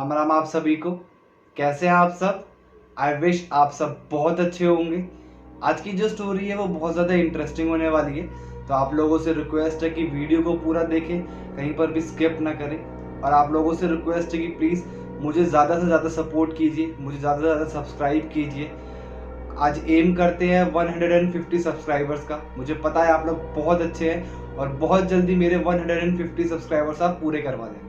राम राम आप सभी को। कैसे हैं आप सब? आई विश आप सब बहुत अच्छे होंगे। आज की जो स्टोरी है वो बहुत ज़्यादा इंटरेस्टिंग होने वाली है, तो आप लोगों से रिक्वेस्ट है कि वीडियो को पूरा देखें, कहीं पर भी स्किप ना करें। और आप लोगों से रिक्वेस्ट है कि प्लीज़ मुझे ज़्यादा से ज़्यादा सपोर्ट कीजिए, मुझे ज़्यादा से ज़्यादा सब्सक्राइब कीजिए। आज एम करते हैं 150 सब्सक्राइबर्स का। मुझे पता है आप लोग बहुत अच्छे हैं और बहुत जल्दी मेरे 150 सब्सक्राइबर्स आप पूरे करवा देंगे।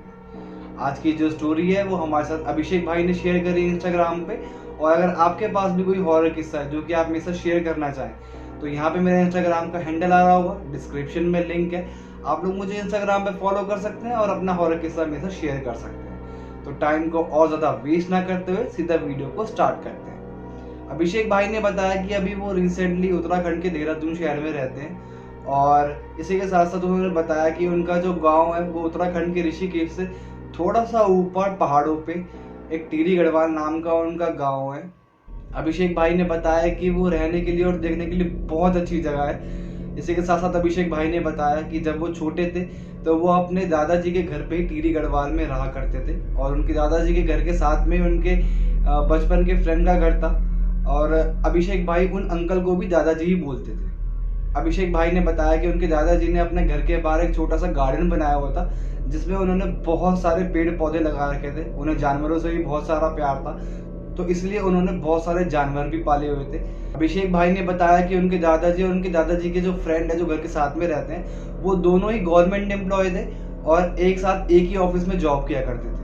आज की जो स्टोरी है वो हमारे साथ अभिषेक भाई ने शेयर करी इंस्टाग्राम पे। और अगर आपके पास भी कोई हॉरर किस्सा है जो कि आप मेरे साथ शेयर करना चाहें, तो यहाँ पे मेरा इंस्टाग्राम का हैंडल आ रहा होगा, डिस्क्रिप्शन में लिंक है। आप लोग मुझे इंस्टाग्राम पे फॉलो कर सकते हैं और अपना हॉरर किस्सा मेरे साथ शेयर कर सकते हैं। तो टाइम को और ज़्यादा वेस्ट ना करते हुए सीधा वीडियो को स्टार्ट करते हैं। अभिषेक भाई ने बताया कि अभी वो रिसेंटली उत्तराखंड के देहरादून शहर में रहते हैं, और इसी के साथ साथ उन्होंने बताया कि उनका जो गांव है वो उत्तराखंड के ऋषिकेश से थोड़ा सा ऊपर पहाड़ों पे एक टिहरी गढ़वाल नाम का उनका गांव है। अभिषेक भाई ने बताया कि वो रहने के लिए और देखने के लिए बहुत अच्छी जगह है। इसी के साथ साथ अभिषेक भाई ने बताया कि जब वो छोटे थे तो वो अपने दादाजी के घर पे ही टिहरी गढ़वाल में रहा करते थे, और उनके दादाजी के घर के साथ में उनके बचपन के फ्रेंड का घर था। और अभिषेक भाई उन अंकल को भी दादाजी ही बोलते थे। अभिषेक भाई ने बताया कि उनके दादाजी ने अपने घर के बाहर एक छोटा सा गार्डन बनाया हुआ था, जिसमें उन्होंने बहुत सारे पेड़ पौधे लगा रखे थे। उन्हें जानवरों से भी बहुत सारा प्यार था, तो इसलिए उन्होंने बहुत सारे जानवर भी पाले हुए थे। अभिषेक भाई ने बताया कि उनके दादाजी और उनके दादाजी के जो फ्रेंड है जो घर के साथ में रहते हैं, वो दोनों ही गवर्नमेंट एम्प्लॉय थे और एक साथ एक ही ऑफिस में जॉब किया करते थे।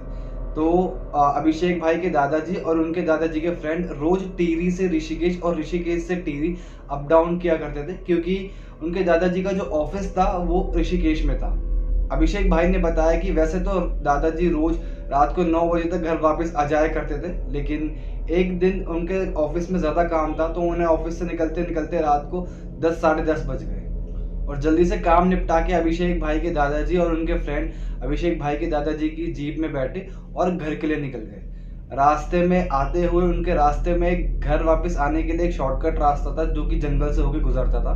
तो अभिषेक भाई के दादाजी और उनके दादाजी के फ्रेंड रोज टिहरी से ऋषिकेश और ऋषिकेश से टिहरी अप डाउन किया करते थे, क्योंकि उनके दादाजी का जो ऑफिस था वो ऋषिकेश में था। अभिषेक भाई ने बताया कि वैसे तो दादाजी रोज रात को 9 बजे तक घर वापस आ जाया करते थे, लेकिन एक दिन उनके ऑफिस में ज़्यादा काम था, तो उन्हें ऑफिस से निकलते निकलते रात को 10 साढ़े 10 बज गए। और जल्दी से काम निपटा के अभिषेक भाई के दादाजी और उनके फ्रेंड अभिषेक भाई के दादाजी की जीप में बैठे और घर के लिए निकल गए। रास्ते में आते हुए उनके रास्ते में एक घर वापस आने के लिए एक शॉर्टकट रास्ता था जो कि जंगल से होकर गुजरता था।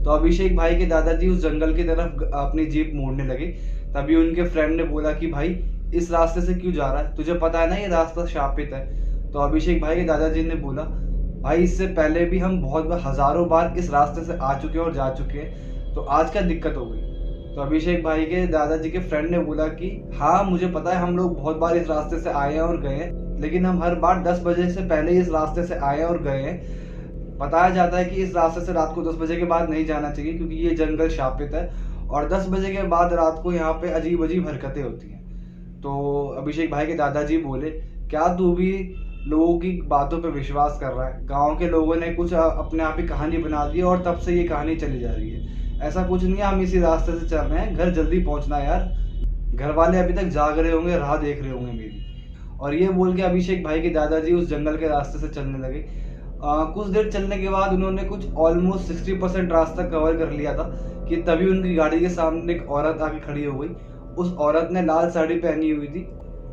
तो अभिषेक भाई के दादाजी उस जंगल की तरफ अपनी जीप मोड़ने लगे। तभी उनके फ्रेंड ने बोला कि भाई इस रास्ते से क्यों जा रहा है, तुझे पता है ना ये रास्ता शापित है। तो अभिषेक भाई के दादाजी ने बोला, भाई इससे पहले भी हम बहुत हजारों बार इस रास्ते से आ चुके हैं और जा चुके हैं, तो आज क्या दिक्कत हो गई। तो अभिषेक भाई के दादाजी के फ्रेंड ने बोला कि हाँ मुझे पता है, हम लोग बहुत बार इस रास्ते से आए हैं और गए हैं, लेकिन हम हर बार 10 बजे से पहले ही इस रास्ते से आए और गए हैं। बताया जाता है कि इस रास्ते से रात को 10 बजे के बाद नहीं जाना चाहिए, क्योंकि ये जंगल शापित है और 10 बजे के बाद रात को यहाँ पे अजीब अजीब हरकतें होती हैं। तो अभिषेक भाई के दादाजी बोले, क्या तू भी लोगों की बातों पे विश्वास कर रहा है? गांव के लोगों ने कुछ अपने आप ही कहानी बना दी और तब से ये कहानी चली जा रही है। ऐसा कुछ नहीं है, हम इसी रास्ते से चल रहे हैं, घर जल्दी पहुंचना है यार, घर वाले अभी तक जाग रहे होंगे, राह देख रहे होंगे मेरी। और ये बोल के अभिषेक भाई के दादाजी उस जंगल के रास्ते से चलने लगे। कुछ देर चलने के बाद उन्होंने कुछ ऑलमोस्ट 60% रास्ता कवर कर लिया था कि तभी उनकी गाड़ी के सामने एक औरत आके खड़ी हो गई। उस औरत ने लाल साड़ी पहनी हुई थी,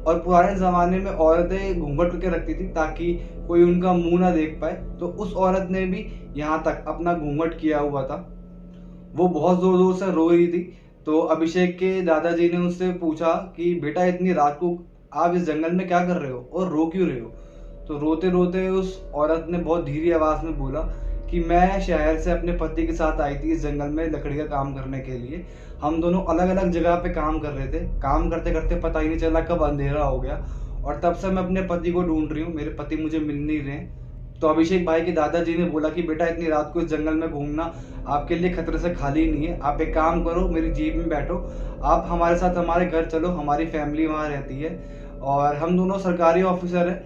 और पुराने ज़माने में औरतें घूंघट करके रखती थी ताकि कोई उनका मुंह ना देख पाए। तो उस औरत ने भी यहाँ तक अपना घूंघट किया हुआ था। वो बहुत ज़ोर ज़ोर से रो रही थी। तो अभिषेक के दादाजी ने उससे पूछा कि बेटा इतनी रात को आप इस जंगल में क्या कर रहे हो और रो क्यों रहे हो? तो रोते रोते उस औरत ने बहुत धीरे आवाज़ में बोला कि मैं शहर से अपने पति के साथ आई थी इस जंगल में लकड़ी का काम करने के लिए। हम दोनों अलग अलग जगह पे काम कर रहे थे, काम करते करते पता ही नहीं चला कब अंधेरा हो गया, और तब से मैं अपने पति को ढूंढ रही हूँ, मेरे पति मुझे मिल नहीं रहे। तो अभिषेक भाई के दादाजी ने बोला कि बेटा इतनी रात को इस जंगल में घूमना आपके लिए खतरे से खाली नहीं है। आप एक काम करो, मेरी जीप में बैठो, आप हमारे साथ हमारे घर चलो, हमारी फैमिली वहाँ रहती है और हम दोनों सरकारी ऑफिसर हैं।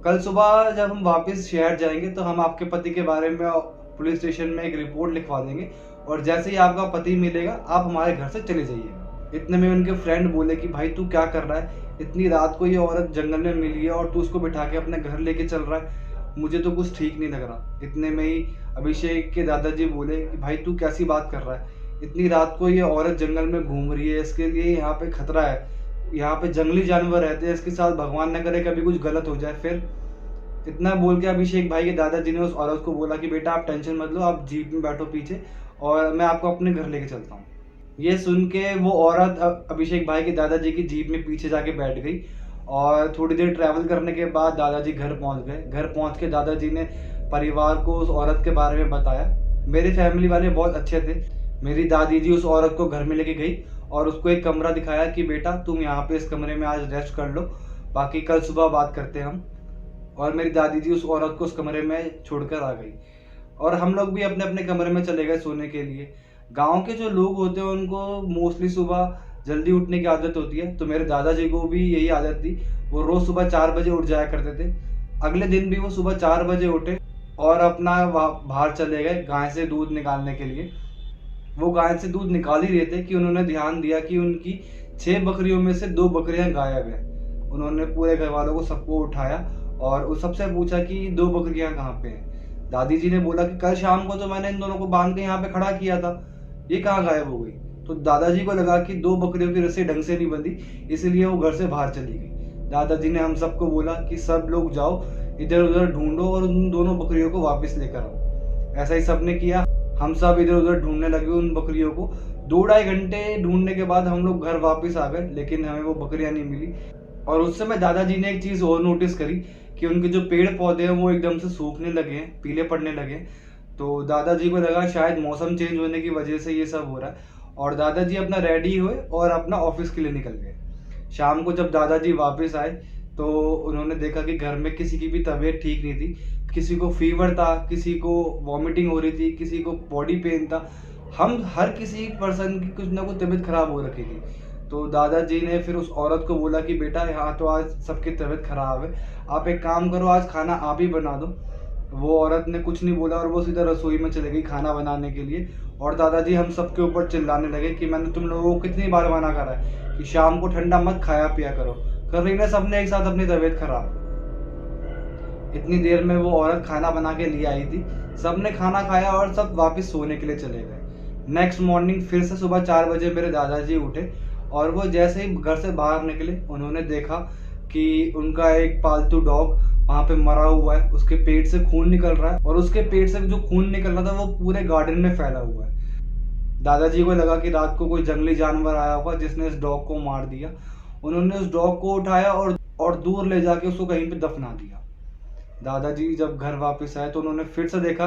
कल सुबह जब हम वापस शहर जाएंगे तो हम आपके पति के बारे में पुलिस स्टेशन में एक रिपोर्ट लिखवा देंगे, और जैसे ही आपका पति मिलेगा आप हमारे घर से चले जाइए। इतने में उनके फ्रेंड बोले कि भाई तू क्या कर रहा है, इतनी रात को ये औरत जंगल में मिली है और तू उसको बिठा के अपने घर लेके चल रहा है, मुझे तो कुछ ठीक नहीं लग रहा। इतने में ही अभिषेक के दादाजी बोले कि भाई तू कैसी बात कर रहा है, इतनी रात को ये औरत जंगल में घूम रही है, इसके लिए यहाँ पे खतरा है, यहाँ पे जंगली जानवर रहते हैं, इसके साथ भगवान न करे कभी कुछ गलत हो जाए फिर। इतना बोल के अभिषेक भाई के दादाजी ने उस औरत को बोला कि बेटा आप टेंशन मत लो, आप जीप में बैठो पीछे और मैं आपको अपने घर लेके चलता हूँ। ये सुन के वो औरत अभिषेक भाई के दादाजी की जीप में पीछे जाके बैठ गई और थोड़ी देर ट्रैवल करने के बाद दादाजी घर पहुंच गए। घर पहुंच के दादाजी ने परिवार को उस औरत के बारे में बताया। मेरी फैमिली वाले बहुत अच्छे थे। मेरी दादी जी उस औरत को घर में लेके गई और उसको एक कमरा दिखाया कि बेटा तुम यहाँ पे इस कमरे में आज रेस्ट कर लो, बाकी कल सुबह बात करते हैं हम। और मेरी दादी जी उस औरत को उस कमरे में छोड़कर आ गई और हम लोग भी अपने अपने कमरे में चले गए सोने के लिए। गांव के जो लोग होते हैं उनको मोस्टली सुबह जल्दी उठने की आदत होती है, तो मेरे दादाजी को भी यही आदत थी। वो रोज सुबह 4 बजे उठ जाया करते थे। अगले दिन भी वो सुबह 4 बजे उठे और अपना बाहर चले गए गाय से दूध निकालने के लिए। वो गाय से दूध निकाल ही रहे थे कि उन्होंने ध्यान दिया कि उनकी 6 बकरियों में से 2 बकरियां गायब हैं। उन्होंने पूरे घर वालों को सबको उठाया और उस सबसे पूछा कि 2 बकरियां कहाँ पे हैं। दादी जी ने बोला कि कल शाम को तो मैंने इन दोनों को बांध के यहाँ पे खड़ा किया था, ये कहाँ गायब हो गई। तो दादाजी को लगा कि 2 बकरियों की रस्सी ढंग से नहीं बंधी, इसलिए वो घर से बाहर चली गई। दादाजी ने हम सबको बोला कि सब लोग जाओ इधर उधर ढूंढो और उन दोनों बकरियों को वापस लेकर आओ। ऐसा ही सबने किया। हम सब इधर उधर ढूंढने लगे उन बकरियों को। 2-2.5 घंटे ढूंढने के बाद हम लोग घर वापस आ गए, लेकिन हमें वो बकरियां नहीं मिली। और उस समय दादाजी ने एक चीज और नोटिस करी कि उनके जो पेड़ पौधे हैं वो एकदम से सूखने लगे हैं, पीले पड़ने लगे। तो दादाजी को लगा शायद मौसम चेंज होने की वजह से ये सब हो रहा है, और दादाजी अपना रेडी हुए और अपना ऑफिस के लिए निकल गए। शाम को जब दादाजी वापस आए तो उन्होंने देखा कि घर में किसी की भी तबीयत ठीक नहीं थी। किसी को फीवर था, किसी को वॉमिटिंग हो रही थी, किसी को बॉडी पेन था। हम हर किसी पर्सन की कुछ ना कुछ तबीयत खराब हो रखी थी। तो दादाजी ने फिर उस औरत को बोला कि बेटा यहाँ तो आज सबकी तबीयत खराब है, आप एक काम करो आज खाना आप ही बना दो। वो औरत ने कुछ नहीं बोला और वो सीधा रसोई में चली गई खाना बनाने के लिए। और दादाजी हम सबके ऊपर चिल्लाने लगे कि मैंने तुम लोगों को कितनी बार मना करा है कि शाम को ठंडा मत खाया पिया करो। कर रही ना सबने एक साथ अपनी तबीयत खराब। इतनी देर में वो औरत खाना बना के लिए आई थी। सबने खाना खाया और सब वापस सोने के लिए चले गए। नेक्स्ट मॉर्निंग फिर से सुबह 4 बजे मेरे दादाजी उठे और वो जैसे ही घर से बाहर निकले उन्होंने देखा कि उनका एक पालतू डॉग वहां पे मरा हुआ है, उसके पेट से खून निकल रहा है और उसके पेट से जो खून निकल रहा था वो पूरे गार्डन में फैला हुआ है। दादाजी को लगा कि रात को कोई जंगली जानवर आया होगा जिसने इस डॉग को मार दिया। उन्होंने उस डॉग को उठाया और दूर ले जाके उसको कहीं पे दफना दिया। दादाजी जब घर वापस आए तो उन्होंने फिर से देखा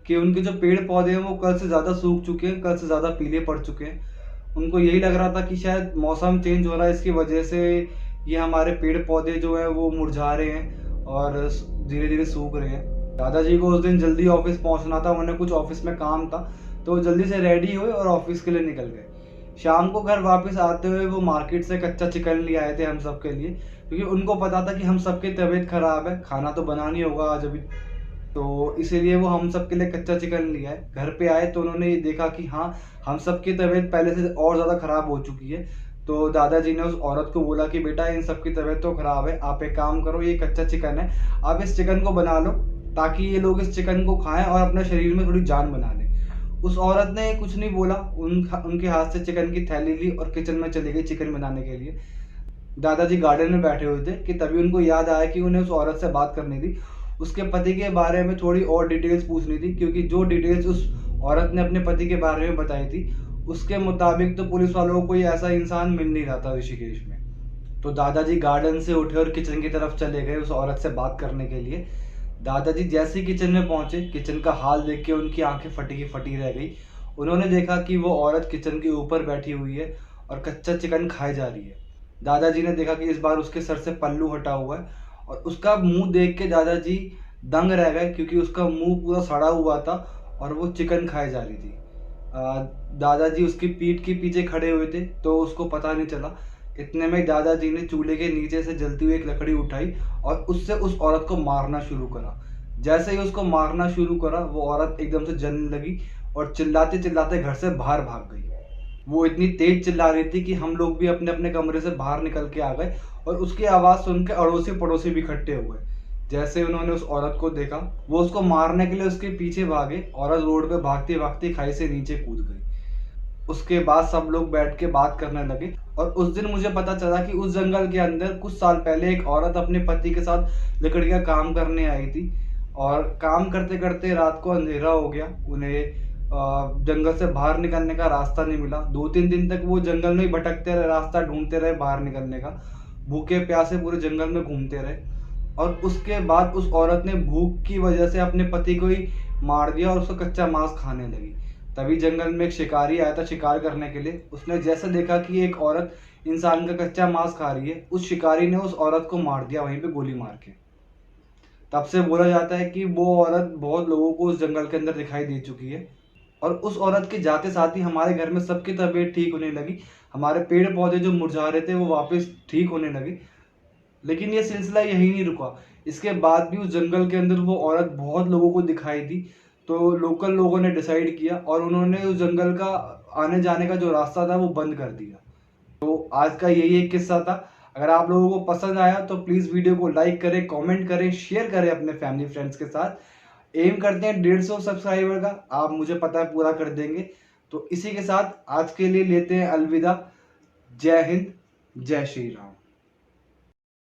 कि उनके जो पेड़ पौधे हैं वो कल से ज़्यादा सूख चुके हैं, कल से ज़्यादा पीले पड़ चुके हैं। उनको यही लग रहा था कि शायद मौसम चेंज हो रहा है, इसकी वजह से ये हमारे पेड़ पौधे जो है वो मुरझा रहे हैं और धीरे धीरे सूख रहे हैं। दादाजी को उस दिन जल्दी ऑफिस पहुंचना था, उन्हें कुछ ऑफिस में काम था, तो जल्दी से रेडी हुए और ऑफिस के लिए निकल गए। शाम को घर वापस आते हुए वो मार्केट से कच्चा चिकन ले आए थे हम सब के लिए, क्योंकि उनको पता था कि हम सबकी तबीयत खराब है, खाना तो बनाना ही होगा आज अभी। तो इसीलिए वो हम सब के लिए कच्चा चिकन ले आए। घर पे आए तो उन्होंने ये देखा कि हाँ हम सबकी तबीयत पहले से और ज़्यादा खराब हो चुकी है। तो दादाजी ने उस औरत को बोला कि बेटा इन सबकी तबीयत तो खराब है, आप एक काम करो, ये कच्चा चिकन है, आप इस चिकन को बना लो ताकि ये लोग इस चिकन को खाएं और अपने शरीर में थोड़ी जान बना लें। उस औरत ने कुछ नहीं बोला, उनके हाथ से चिकन की थैली ली और किचन में चली गई चिकन बनाने के लिए। दादाजी गार्डन में बैठे हुए थे कि तभी उनको याद आया कि उन्हें उस औरत से बात करनी थी, उसके पति के बारे में थोड़ी और डिटेल्स पूछनी थी, क्योंकि जो डिटेल्स उस औरत ने अपने पति के बारे में बताई थी उसके मुताबिक तो पुलिस वालों को कोई ऐसा इंसान मिल नहीं रहा था ऋषिकेश में। तो दादाजी गार्डन से उठे और किचन की तरफ चले गए उस औरत से बात करने के लिए। दादाजी जैसे ही किचन में पहुंचे, किचन का हाल देख के उनकी आंखें फटी की फटी रह गई। उन्होंने देखा कि वो औरत किचन के ऊपर बैठी हुई है और कच्चा चिकन खाई जा रही है। दादाजी ने देखा कि इस बार उसके सर से पल्लू हटा हुआ है और उसका मुंह देख के दादाजी दंग रह गए, क्योंकि उसका मुंह पूरा सड़ा हुआ था और वो चिकन खाई जा रही थी। दादाजी उसकी पीठ के पीछे खड़े हुए थे तो उसको पता नहीं चला। इतने में दादाजी ने चूल्हे के नीचे से जलती हुई एक लकड़ी उठाई और उससे उस औरत को मारना शुरू करा। जैसे ही उसको मारना शुरू करा वो औरत एकदम से जलने लगी और चिल्लाते चिल्लाते घर से बाहर भाग गई। वो इतनी तेज चिल्ला रही थी कि हम लोग भी अपने अपने कमरे से बाहर निकल के आ गए और उसकी आवाज़ सुन के अड़ोसी पड़ोसी भी इकट्ठे हुए। जैसे उन्होंने उस औरत को देखा वो उसको मारने के लिए उसके पीछे भागे। औरत रोड पे भागते भागते खाई से नीचे कूद गई। उसके बाद सब लोग बैठ के बात करने लगे और उस दिन मुझे पता चला कि उस जंगल के अंदर कुछ साल पहले एक औरत अपने पति के साथ लकड़ी का काम करने आई थी और काम करते करते रात को अंधेरा हो गया। उन्हें जंगल से बाहर निकलने का रास्ता नहीं मिला। 2-3 दिन तक वो जंगल में ही भटकते रहे, रास्ता ढूंढते रहे बाहर निकलने का। भूखे प्यासे पूरे जंगल में घूमते रहे और उसके बाद उस औरत ने भूख की वजह से अपने पति को ही मार दिया और उसका कच्चा मांस खाने लगी। तभी जंगल में एक शिकारी आया था शिकार करने के लिए। उसने जैसे देखा कि एक औरत इंसान का कच्चा मांस खा रही है, उस शिकारी ने उस औरत को मार दिया वहीं पे गोली मार के। तब से बोला जाता है कि वो औरत बहुत लोगों को उस जंगल के अंदर दिखाई दे चुकी है और उस औरत के जाते साथ ही हमारे घर में सबकी तबीयत ठीक होने लगी। हमारे पेड़ पौधे जो मुरझा रहे थे वो वापस ठीक होने लगे। लेकिन ये सिलसिला यहीं नहीं रुका। इसके बाद भी उस जंगल के अंदर वो औरत बहुत लोगों को दिखाई दी। तो लोकल लोगों ने डिसाइड किया और उन्होंने उस जंगल का आने जाने का जो रास्ता था वो बंद कर दिया। तो आज का यही एक किस्सा था। अगर आप लोगों को पसंद आया तो प्लीज़ वीडियो को लाइक करें, कमेंट करें, शेयर करें अपने फैमिली फ्रेंड्स के साथ। एम करते हैं 150 सब्सक्राइबर का, आप मुझे पता है पूरा कर देंगे। तो इसी के साथ आज के लिए लेते हैं अलविदा। जय हिंद, जय श्री राम।